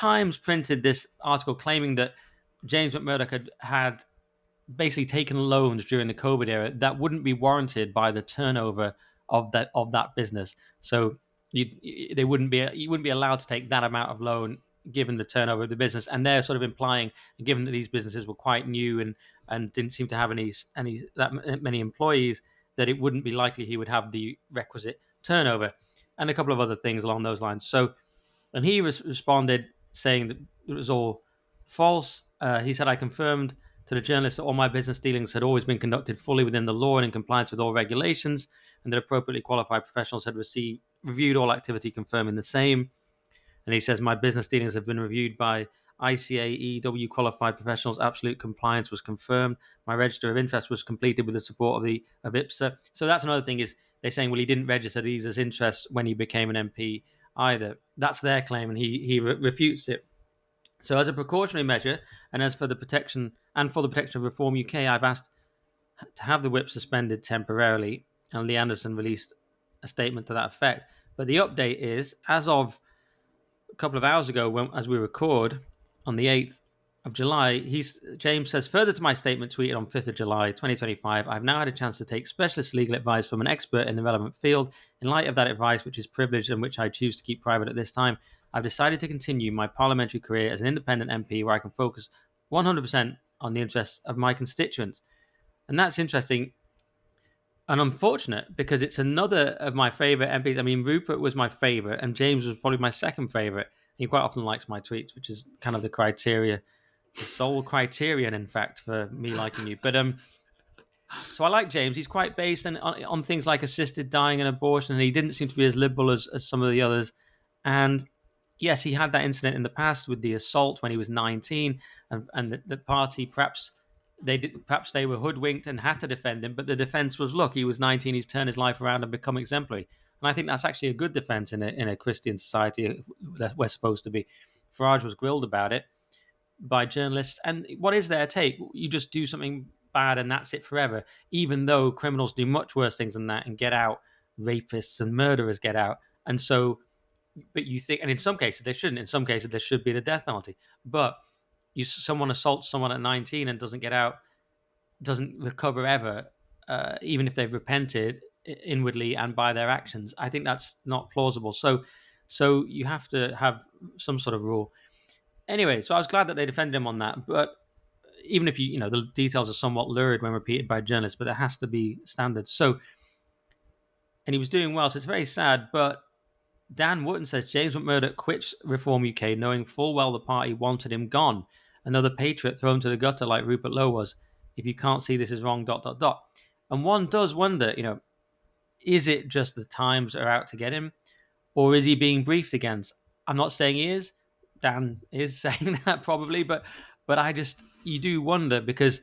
Times printed this article claiming that James McMurdock had basically taken loans during the COVID era that wouldn't be warranted by the turnover of that business. So you wouldn't be allowed to take that amount of loan given the turnover of the business. And they're sort of implying, given that these businesses were quite new and didn't seem to have any that many employees, that it wouldn't be likely he would have the requisite turnover, and a couple of other things along those lines. So, and he responded saying that it was all false. He said, "I confirmed to the journalists that all my business dealings had always been conducted fully within the law and in compliance with all regulations, and that appropriately qualified professionals had reviewed all activity, confirming the same." And he says, "My business dealings have been reviewed by ICAEW qualified professionals. Absolute compliance was confirmed. My register of interest was completed with the support of IPSA." So that's another thing, is they're saying, well, he didn't register these as interests when he became an MP either. That's their claim, and he refutes it. So as a precautionary measure, and as for the protection of Reform UK, I've asked to have the whip suspended temporarily, and Lee Anderson released a statement to that effect. But the update is, as of a couple of hours ago, as we record on the 8th of July, James says, further to my statement tweeted on 5th of July 2025, I've now had a chance to take specialist legal advice from an expert in the relevant field. In light of that advice, which is privileged and which I choose to keep private at this time, I've decided to continue my parliamentary career as an independent MP where I can focus 100% on the interests of my constituents. And that's interesting and unfortunate, because it's another of my favourite MPs. I mean, Rupert was my favourite, and James was probably my second favourite. He quite often likes my tweets, which is kind of the sole criterion, in fact, for me liking you. But so I like James. He's quite based on things like assisted dying and abortion, and he didn't seem to be as liberal as some of the others. And yes, he had that incident in the past with the assault when he was 19, and the party perhaps they were hoodwinked and had to defend him. But the defence was, look, he was 19, he's turned his life around and become exemplary. And I think that's actually a good defence in a Christian society that we're supposed to be. Farage was grilled about it by journalists, and what is their take? You just do something bad and that's it forever, even though criminals do much worse things than that and get out. Rapists and murderers get out. And so, but you think, and in some cases they shouldn't. In some cases there should be the death penalty. But someone assaults someone at 19 and doesn't get out, doesn't recover ever, even if they've repented inwardly and by their actions. I think that's not plausible. So you have to have some sort of rule. Anyway, so I was glad that they defended him on that. But even if the details are somewhat lurid when repeated by journalists, but there has to be standards. So, and he was doing well, so it's very sad. But Dan Wootton says James McMurdock quits Reform UK knowing full well the party wanted him gone. Another patriot thrown to the gutter like Rupert Lowe was. If you can't see this is wrong, ... And one does wonder, is it just the Times are out to get him? Or is he being briefed against? I'm not saying he is. Dan is saying that probably, but you do wonder, because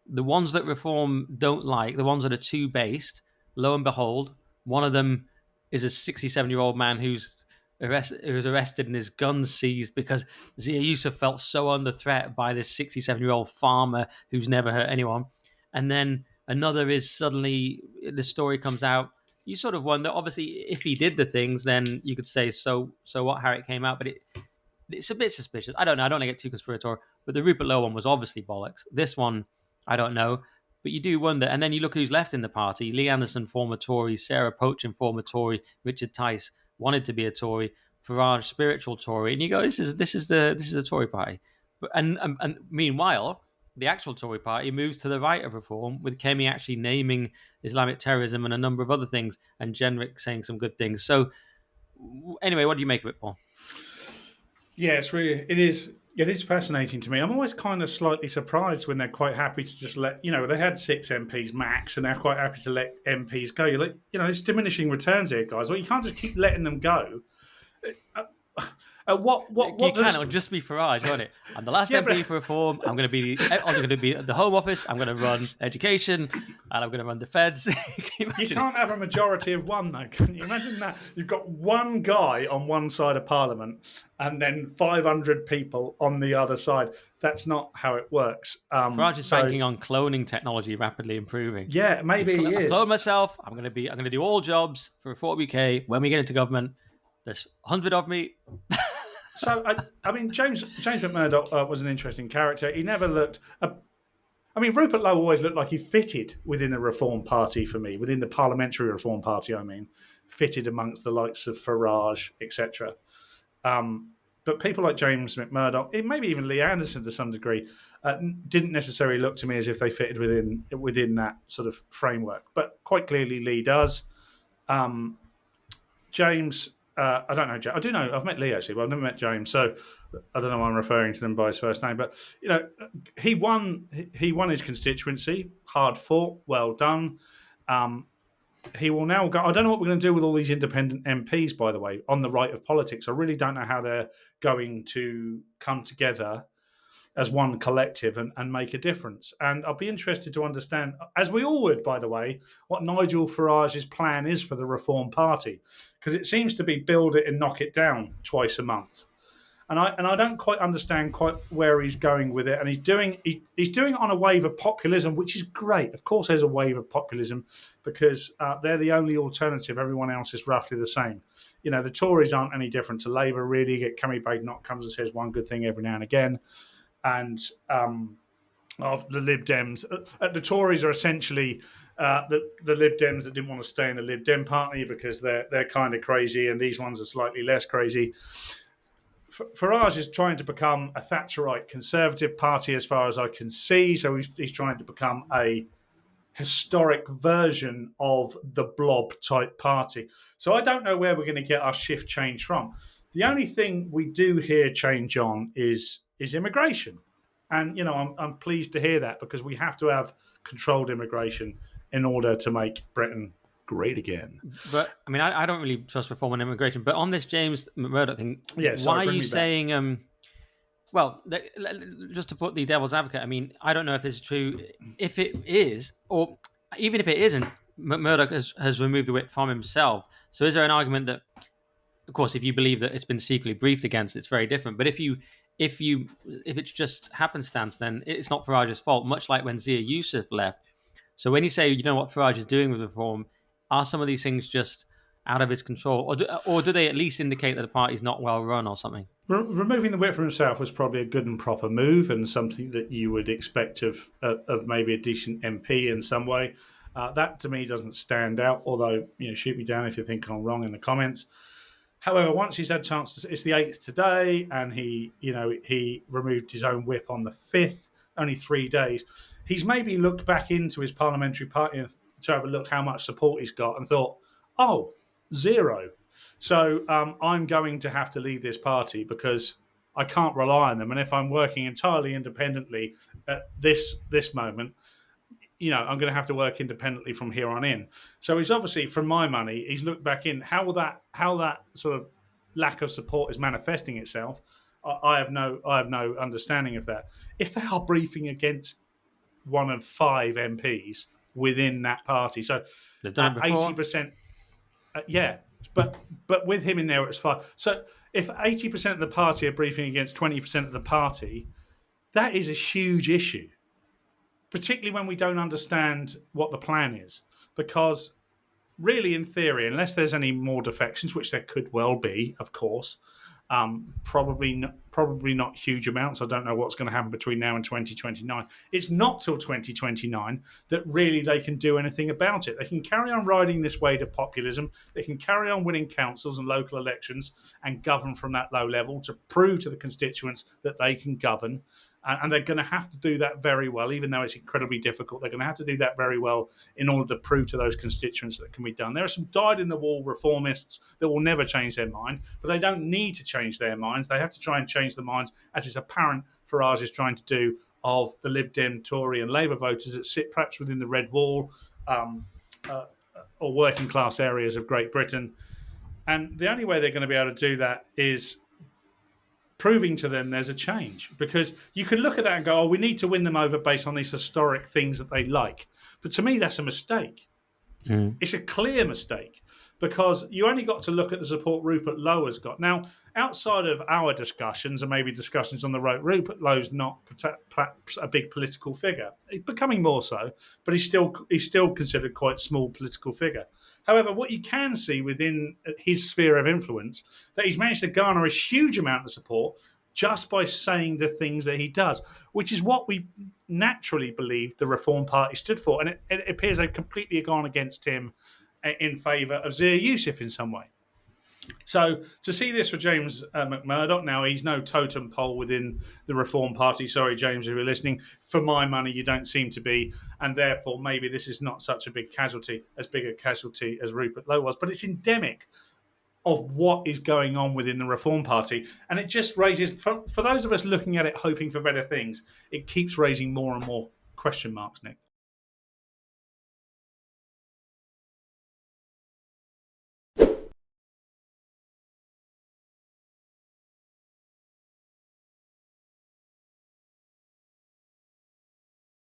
the ones that Reform don't like, the ones that are too based, lo and behold, one of them is a 67-year-old man who's arrested and his gun seized because Zia Yusuf felt so under threat by this 67-year-old farmer who's never hurt anyone. And then another is suddenly, the story comes out. You sort of wonder, obviously, if he did the things, then you could say, so what, how it came out. But it's a bit suspicious. I don't know. I don't want to get too conspiratorial. But the Rupert Lowe one was obviously bollocks. This one, I don't know. But you do wonder. And then you look who's left in the party. Lee Anderson, former Tory. Sarah Pochen, former Tory. Richard Tice wanted to be a Tory. Farage, spiritual Tory. And you go, this is the Tory party. But and meanwhile, the actual Tory party moves to the right of Reform, with Kemi actually naming Islamic terrorism and a number of other things, and Jenrick saying some good things. So anyway, what do you make of it, Paul? Yeah, it is fascinating to me. I'm always kind of slightly surprised when they're quite happy to just let, they had 6 MPs max and they're quite happy to let MPs go. You're like, it's diminishing returns here, guys. Well, you can't just keep letting them go. It'll just be Farage, won't it? I'm the last MP for Reform. I'm going to be at the Home Office. I'm going to run education, and I'm going to run defence. You can't have a majority of one, though. Can you imagine that? You've got one guy on one side of Parliament, and then 500 people on the other side. That's not how it works. Farage is banking on cloning technology rapidly improving. Yeah, maybe he is. I clone myself. I'm going to do all jobs for Reform UK when we get into government. There's 100 of me. So I mean, James McMurdock was an interesting character. He never looked. I mean, Rupert Lowe always looked like he fitted within the Reform Party for me, within the Parliamentary Reform Party. I mean, fitted amongst the likes of Farage, etc. But people like James McMurdoch, maybe even Lee Anderson to some degree, didn't necessarily look to me as if they fitted within that sort of framework. But quite clearly, Lee does. Um, James, I don't know. I do know. I've met Lee actually, but I've never met James. So I don't know why I'm referring to them by his first name. But he won. He won his constituency. Hard fought. Well done. He will now go. I don't know what we're going to do with all these independent MPs, by the way, on the right of politics. I really don't know how they're going to come together as one collective and make a difference. And I'll be interested to understand, as we all would, by the way, what Nigel Farage's plan is for the Reform Party, because it seems to be build it and knock it down twice a month. And I don't quite understand quite where he's going with it. And he's doing it on a wave of populism, which is great. Of course, there's a wave of populism because they're the only alternative. Everyone else is roughly the same. The Tories aren't any different to Labour, really. You get Cammy Badenoch comes and says one good thing every now and again. And of the Lib Dems, the Tories are essentially the Lib Dems that didn't want to stay in the Lib Dem party because they're kind of crazy, and these ones are slightly less crazy. Farage is trying to become a Thatcherite Conservative party, as far as I can see. So he's trying to become a historic version of the blob type party. So I don't know where we're going to get our shift change from. The only thing we do hear change on is immigration. And, I'm pleased to hear that because we have to have controlled immigration in order to make Britain great again. But, I mean, I don't really trust reform on immigration. But on this James McMurdoch thing, sorry, why are you saying... just to put the devil's advocate, I mean, I don't know if this is true. If it is, or even if it isn't, McMurdoch has removed the whip from himself. So is there an argument that, of course, if you believe that it's been secretly briefed against, it's very different. But if it's just happenstance, then it's not Farage's fault, much like when Zia Youssef left. So when you say, what Farage is doing with reform, are some of these things just out of his control? Or do they at least indicate that the party's not well run or something? Removing the whip from himself was probably a good and proper move and something that you would expect of maybe a decent MP in some way. That to me doesn't stand out, although, shoot me down if you think I'm wrong in the comments. However, once he's had a chance it's the 8th today, and he removed his own whip on the 5th, only 3 days. He's maybe looked back into his parliamentary party to have a look how much support he's got and thought, oh, 0. So I'm going to have to leave this party because I can't rely on them. And if I'm working entirely independently at this moment, I'm going to have to work independently from here on in. So he's obviously, from my money, he's looked back in how that sort of lack of support is manifesting itself. I have no understanding of that. If they are briefing against one of 5 MPs within that party, so they've done it before. 80%, yeah. But with him in there, it's 5. So if 80% of the party are briefing against 20% of the party, that is a huge issue, particularly when we don't understand what the plan is. Because really, in theory, unless there's any more defections, which there could well be, of course, probably not huge amounts. I don't know what's going to happen between now and 2029. It's not till 2029 that really they can do anything about it. They can carry on riding this wave of populism. They can carry on winning councils and local elections and govern from that low level to prove to the constituents that they can govern. And they're going to have to do that very well, even though it's incredibly difficult. They're going to have to do that very well in order to prove to those constituents that it can be done. There are some dyed-in-the-wall reformists that will never change their mind, but they don't need to change their minds. They have to try and change the minds, as is apparent Farage is trying to do, of the Lib Dem, Tory and Labour voters that sit perhaps within the red wall or working-class areas of Great Britain. And the only way they're going to be able to do that is proving to them there's a change, because you can look at that and go, oh, we need to win them over based on these historic things that they like. But to me, that's a mistake. Mm. It's a clear mistake because you only got to look at the support Rupert Lowe has got. Now, outside of our discussions and maybe discussions on the right, Rupert Lowe's not perhaps a big political figure. He's becoming more so, but he's still considered quite a small political figure. However, what you can see within his sphere of influence, that he's managed to garner a huge amount of support just by saying the things that he does, which is what we naturally believed the Reform Party stood for. And it appears they've completely gone against him in favour of Zia Yusuf in some way. So to see this for James McMurdock, now he's no totem pole within the Reform Party. Sorry, James, if you're listening. For my money, you don't seem to be, and therefore maybe this is not such a big casualty, as big a casualty as Rupert Lowe was. But it's endemic of what is going on within the Reform Party. And it just raises, for those of us looking at it hoping for better things, it keeps raising more and more question marks, Nick.